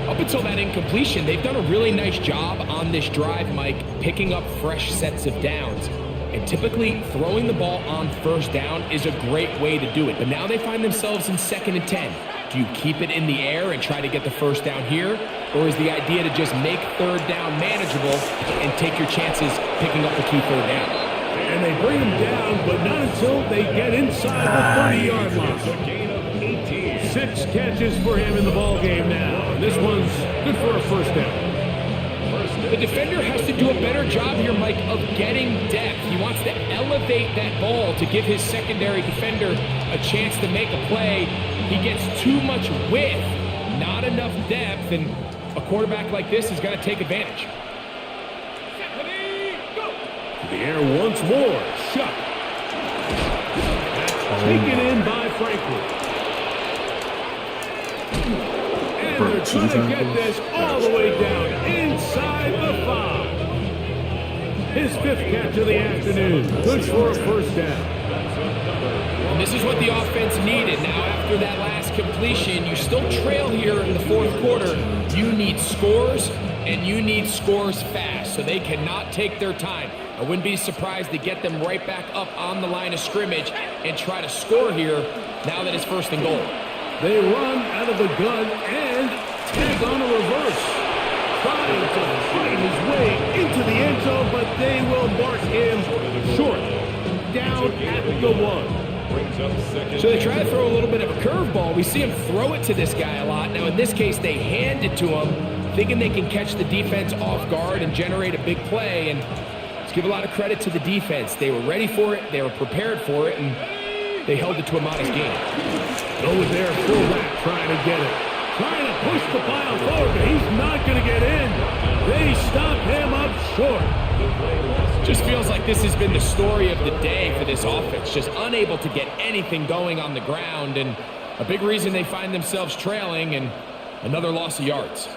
Up until that incompletion, they've done a really nice job on this drive, Mike, picking up fresh sets of downs. And typically, throwing the ball on first down is a great way to do it. But now they find themselves in 2nd and 10. Do you keep it in the air and try to get the first down here? Or is the idea to just make third down manageable and take your chances picking up the key third down? And they bring him down, but not until they get inside the 30-yard line. 6 catches for him in the ball game now. And this one's good for a first down. The defender has to do a better job here, Mike, of getting depth. He wants to elevate that ball to give his secondary defender a chance to make a play. He gets too much width, not enough depth, and a quarterback like this is going to take advantage. To the air once more. Shuck. That's taken in by Franklin. And they're trying to get this all the way down inside the 5. His 5th catch of the afternoon. Good for a first down. And this is what the offense needed. Now, after that last completion, you still trail here in the fourth quarter. You need scores, and you need scores fast, so they cannot take their time. I wouldn't be surprised to get them right back up on the line of scrimmage and try to score here now that it's 1st and goal. They run out of the gun and tag on a reverse. Trying to fight his way into the end zone, but they will mark him short. Down at the 1. So they try to throw a little bit of a curveball. We see him throw it to this guy a lot. Now, in this case, they hand it to him, thinking they can catch the defense off guard and generate a big play. And let's give a lot of credit to the defense. They were ready for it, they were prepared for it, and they held it to a modest game. Over there, fullback trying to get it. Trying to push the pile forward, but he's not going to get in. They stop him up short. Just feels like this has been the story of the day for this offense. Just unable to get anything going on the ground, and a big reason they find themselves trailing and another loss of yards.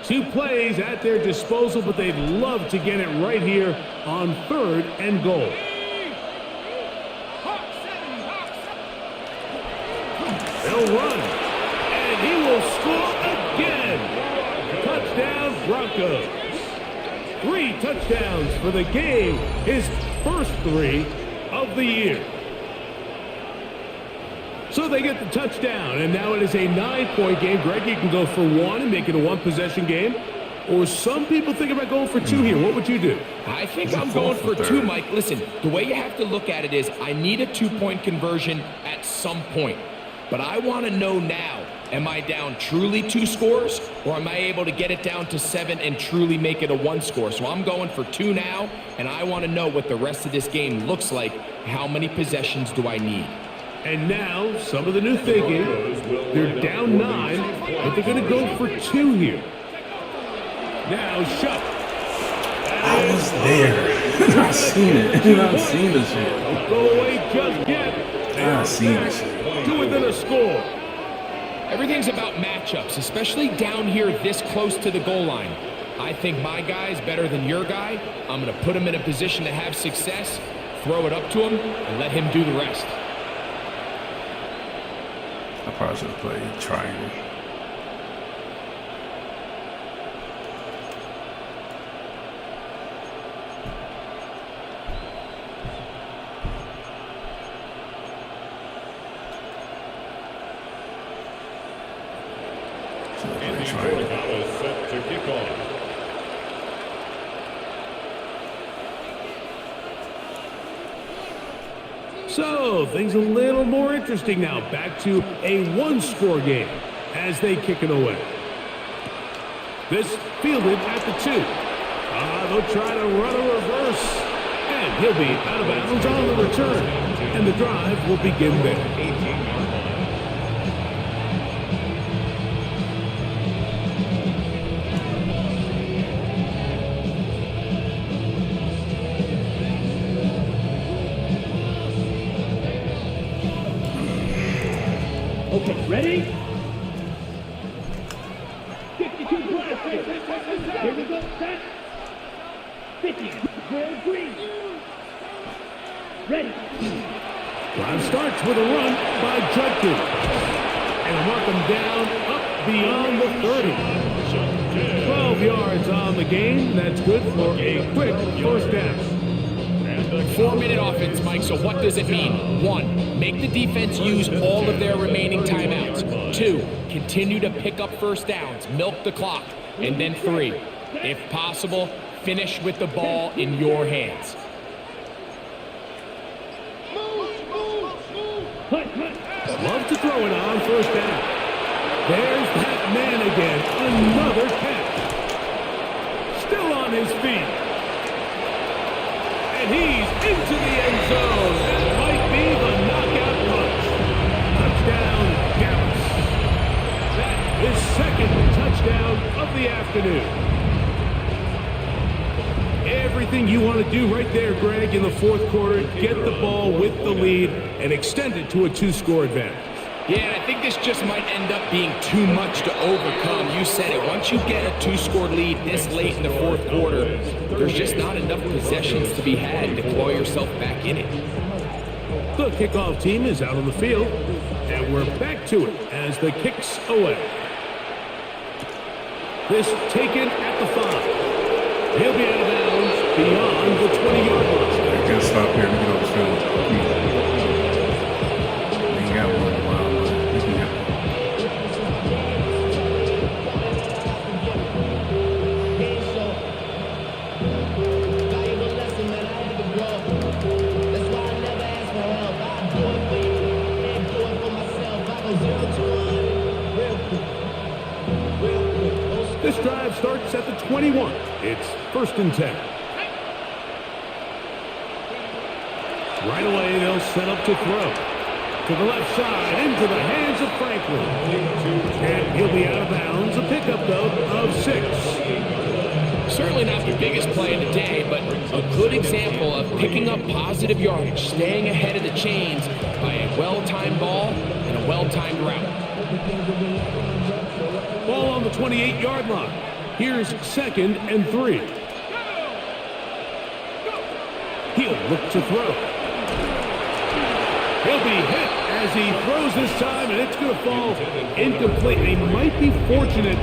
Two plays at their disposal, but they'd love to get it right here on 3rd and goal. They'll run, and he will score again. Touchdown, Broncos. 3 touchdowns for the game, his first 3 of the year. So they get the touchdown, and now it is a 9-point game. Greg, you can go for 1 and make it a 1-possession game. Or some people think about going for 2 here. What would you do? I think I'm going for 2, Mike. Listen, the way you have to look at it is I need a 2-point conversion at some point. But I want to know now, am I down truly 2 scores, or am I able to get it down to 7 and truly make it a 1 score? So I'm going for 2 now, and I want to know what the rest of this game looks like. How many possessions do I need? And now, some of the new thinking, they're down 9, but they're going to go for 2 here. Now, Shuck. I was there. I seen it. I seen this shit. Don't go away just yet. I seen this shit. To within a score. Everything's about matchups, especially down here this close to the goal line. I think my guy's better than your guy. I'm going to put him in a position to have success, throw it up to him, and let him do the rest. I probably should have played triangle. And the protocol is set to kick off. So, things a little more interesting now. Back to a 1-score game as they kick it away. This fielded at the 2. They'll try to run a reverse. And he'll be out of bounds on the return. And the drive will begin there. 18-yard line. Okay, ready? 52 blasters. Here we go, set. 50. Gold green. Ready. Drive starts with a run by Judkins. And mark him down up beyond the 30. 12 yards on the game. That's good for a quick first down. 4-minute offense, Mike, so what does it mean? 1, make the defense use all of their remaining timeouts. 2, continue to pick up first downs, milk the clock. And then 3, if possible, finish with the ball in your hands. Love to throw it on first down. There's that man again. Another catch. Still on his feet. And he's into the end zone. That might be the knockout punch. Touchdown, Dallas. That is second touchdown of the afternoon. everything you want to do right there, Greg, in the fourth quarter. Get the ball with the lead and extend it to a 2-score advantage. Yeah, and I think this just might end up being too much to overcome. You said it. Once you get a 2-score lead this late in the fourth quarter, there's just not enough possessions to be had to claw yourself back in it. The kickoff team is out on the field, and we're back to it as the kick's away. This taken at the 5. He'll be out of bounds beyond the 20-yard line. I can't stop here and get off the field. We ain't got one in a while, but we can get one. This drive starts at the 21. It's 1st and 10. Right away, they'll set up to throw. To the left side, into the hands of Franklin. And he'll be out of bounds. A pickup, though, of 6. Certainly not the biggest play of the day, but a good example of picking up positive yardage, staying ahead of the chains by a well-timed ball and a well-timed route. Ball on the 28-yard line. Here's 2nd and 3. He'll look to throw. He'll be hit as he throws this time, and it's going to fall incomplete. He might be fortunate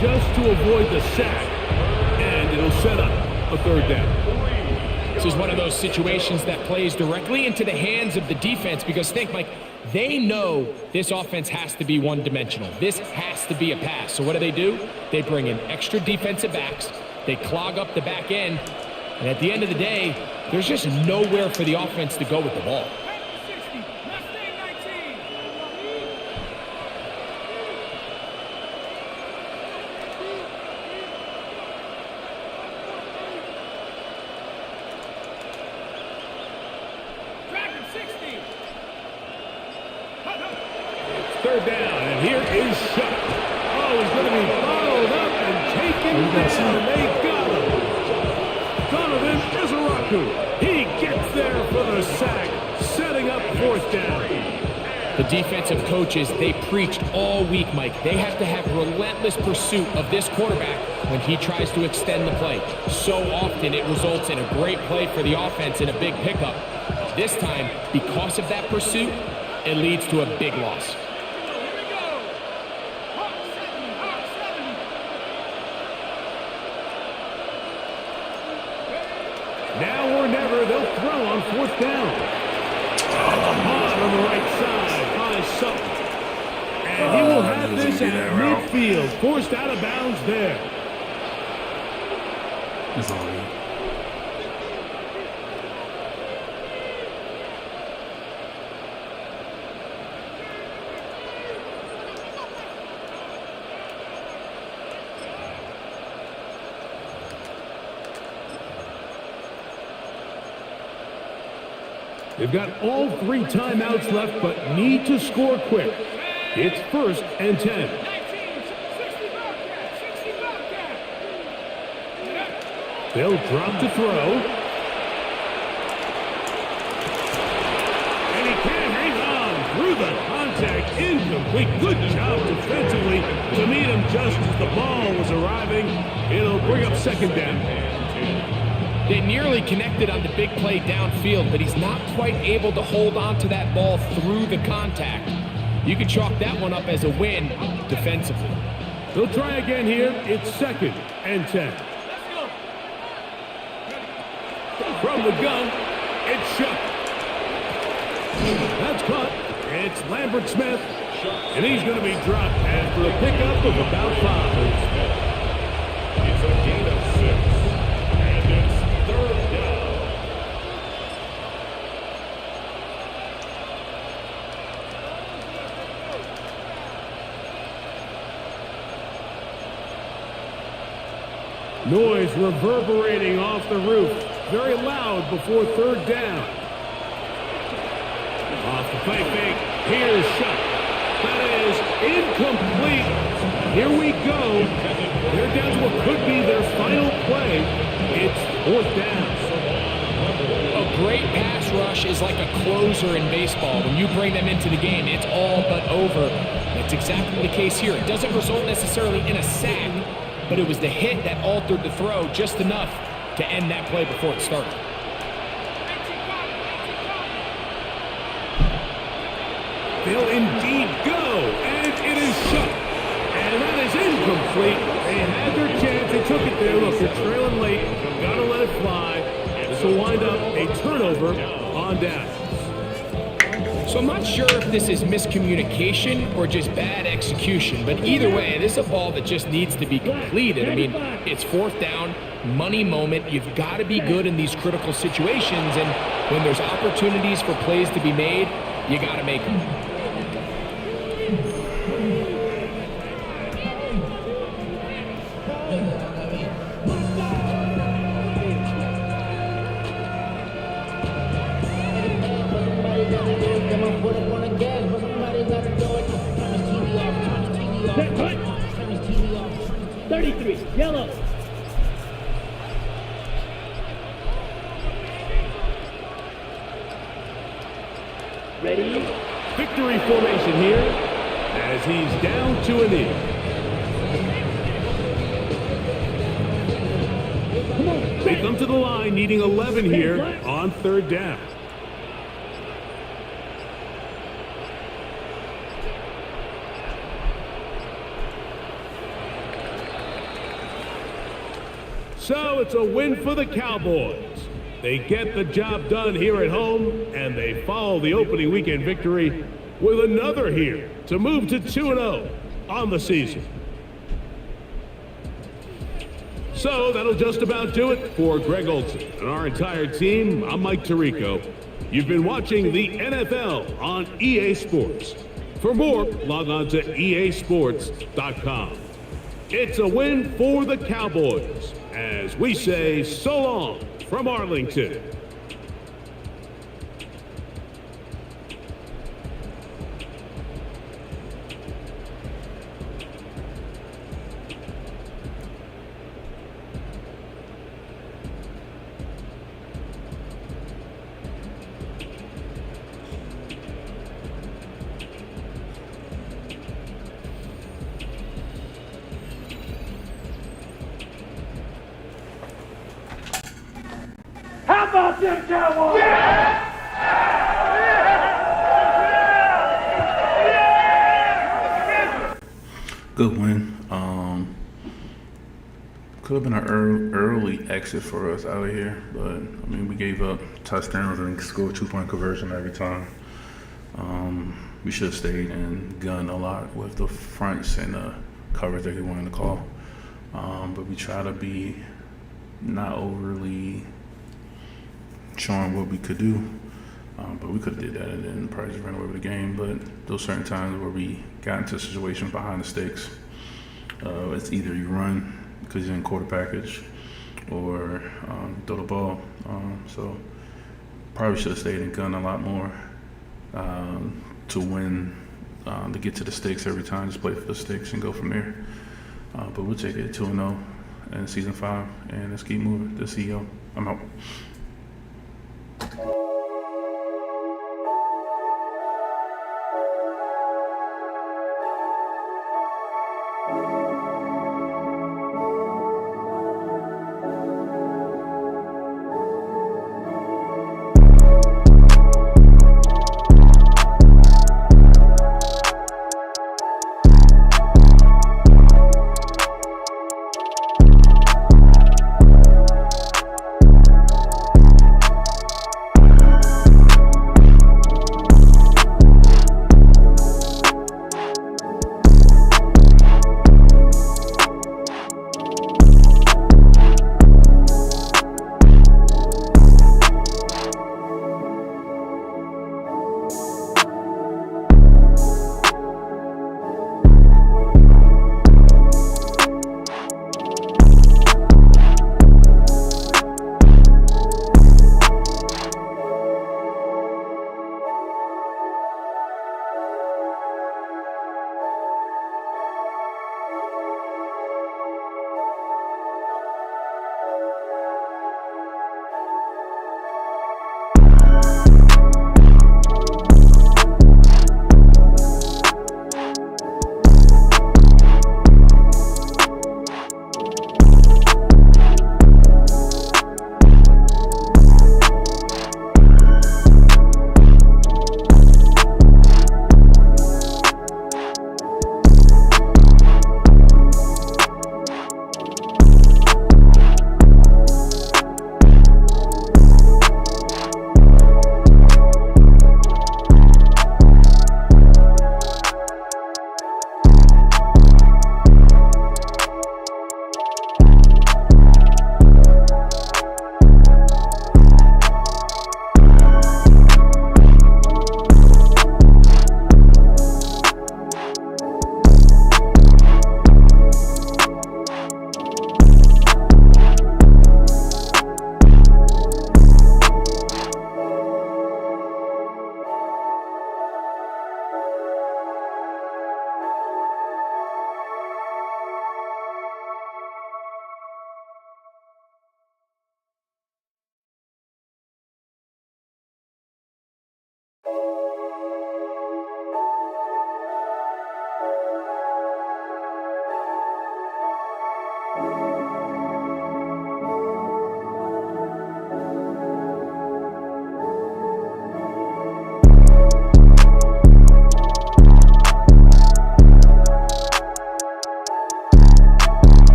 just to avoid the sack, and it'll set up a 3rd down. This is one of those situations that plays directly into the hands of the defense because think, Mike, they know this offense has to be one-dimensional. This has to be a pass. So what do? They bring in extra defensive backs. They clog up the back end. And at the end of the day, there's just nowhere for the offense to go with the ball. Third down, and here is Shuck. Oh, he's going to be followed up and taken down, and they got him. Donovan Izaraku. He gets there for the sack, setting up 4th down. The defensive coaches, they preached all week, Mike. They have to have relentless pursuit of this quarterback when he tries to extend the play. So often it results in a great play for the offense and a big pickup. This time, because of that pursuit, it leads to a big loss. Now or never, they'll throw on 4th down. On the right side by Sutton. And he will have this at midfield, forced out of bounds there. That's all right. They've got all 3 timeouts left, but need to score quick. It's 1st and 10. They'll drop to throw. And he can't hang on through the contact. Incomplete. Good job defensively to meet him just as the ball was arriving. It'll bring up 2nd down. They nearly connected on the big play downfield, but he's not quite able to hold on to that ball through the contact. You can chalk that one up as a win defensively. They'll try again here. It's 2nd and 10. From the gun, it's Shuck. That's caught. It's Lambert Smith, and he's going to be dropped after a pickup of about 5. It's a gain of 6, and it's 3rd down. Noise reverberating off the roof. Very loud before 3rd down. Off the play fake. Here's Shuck. That is incomplete. Here we go. They're down to what could be their final play. It's 4th down. A great pass rush is like a closer in baseball. When you bring them into the game, it's all but over. That's exactly the case here. It doesn't result necessarily in a sack, but it was the hit that altered the throw just enough to end that play before it started. They'll indeed go, and it is shut. And that is incomplete. They had their chance. They took it there. Look, they're trailing late. Got to let it fly. This will wind up a turnover on down. So I'm not sure if this is miscommunication or just bad execution, but either way, this is a ball that just needs to be completed. I mean, it's 4th down, money moment. You've got to be good in these critical situations, and when there's opportunities for plays to be made, you got to make them. Set, cut. 33, yellow. Ready? Victory formation here as he's down to a knee. They come to the line needing 11 here on 3rd down. So it's a win for the Cowboys. They get the job done here at home, and they follow the opening weekend victory with another here to move to 2-0 on the season. So that'll just about do it for Greg Olson and our entire team. I'm Mike Tirico. You've been watching the NFL on EA Sports. For more, log on to easports.com. It's a win for the Cowboys as we say so long from Arlington. How about them Cowboys? Good win. Could have been an early exit for us out of here, but I mean, we gave up touchdowns and scored 2-point conversion every time. We should have stayed and gunned a lot with the fronts and the coverage that he wanted to call. But we try to be not overly showing what we could do. But we could have did that and then probably just ran away with the game. But those certain times where we got into situations behind the sticks, it's either you run because you're in quarter package or throw the ball. So probably should have stayed and gunned a lot more to win, to get to the sticks every time. Just play for the sticks and go from there. But we'll take it 2-0 in season 5, and let's keep moving. The CEO, I'm out.